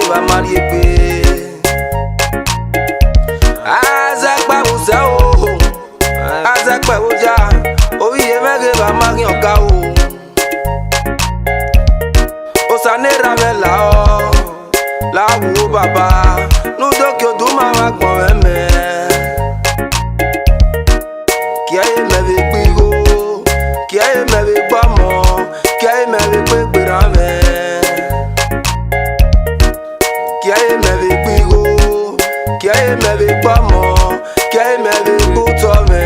va marier. Azakba Usao, Azakba Uja, Ovi Emege va marier en Kao. Osane Ravela, la ou baba, nous dokyo douma wakon meme. Qui aille m'avec Bigo, qui aille m'avec Bamo, qui aille m'avec Birame. Qui aille m'avec Bigo, qui aille m'avec Bamo, qui aille m'avec Boutome.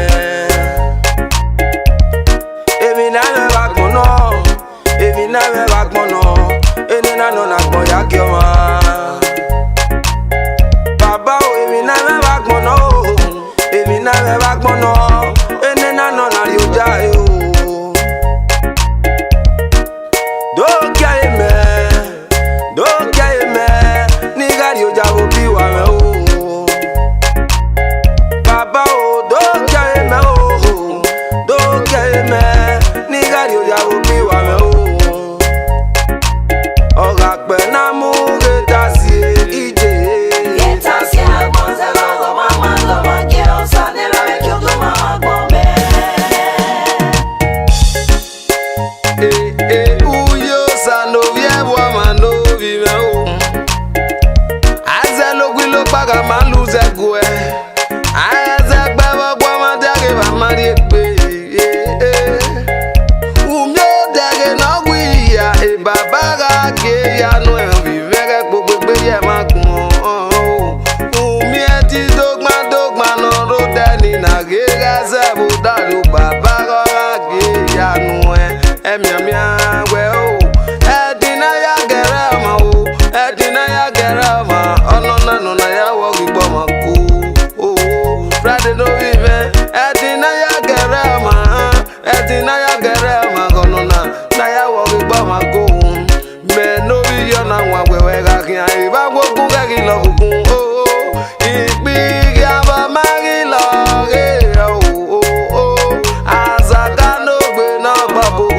Evina me bak mono, Evina me bak mono, Enina non akmo yakioma. Baba o Evina me bak mono, Evina me bak mono, Enina non arioja yo. Do kia eme, niga arioja wo biwa me o. Baba o do kia eme o, do kia eme, niga arioja wo biwa me o. Oga pe na mu getasi ije. Getasi agbonze logo mama logo je osane la me kyo do mama gbome. Uyo sa no vie bwa ma no vive o. Aze lo gwi lo paga ma luze gwe. Aze gbe bo gwa ma dage ba mari pe. Umyo dage no gwi ya e baba ga ke ya no e vive ge gbogbo gbe ye ma kun o. Umi e ti dogma no ro deni na ge ga se bo da lo baba ga ke ya no e. Emiamia we o, Edina ya gerama o, Edina ya gerama, Onona no na ya wogi boma ku o, Friday no vive, Edina ya gerama, Edina ya gerama, Onona na ya wogi boma ku. Me no vi yo na wa we ga kian iba wo ku ga ki lo ku o, Ipi ya ba magi lo ge o o, Azaka no gbe na babo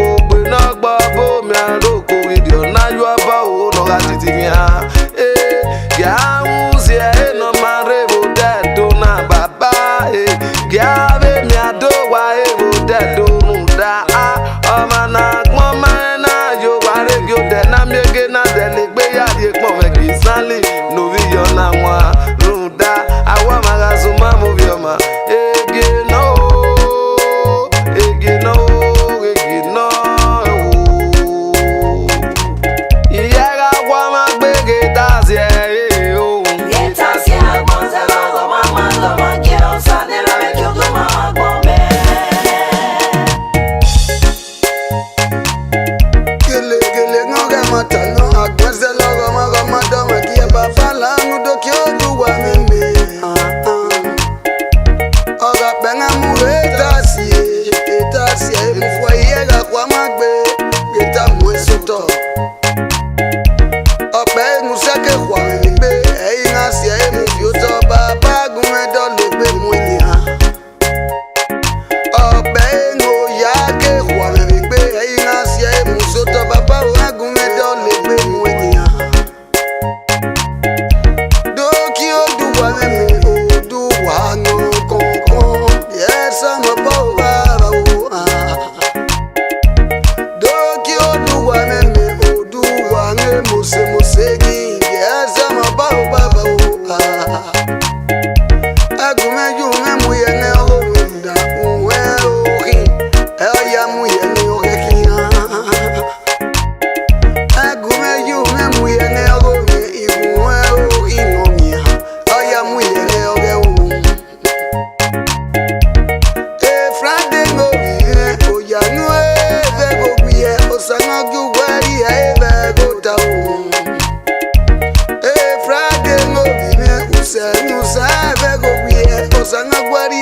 Nusa ve go wie osanga gwari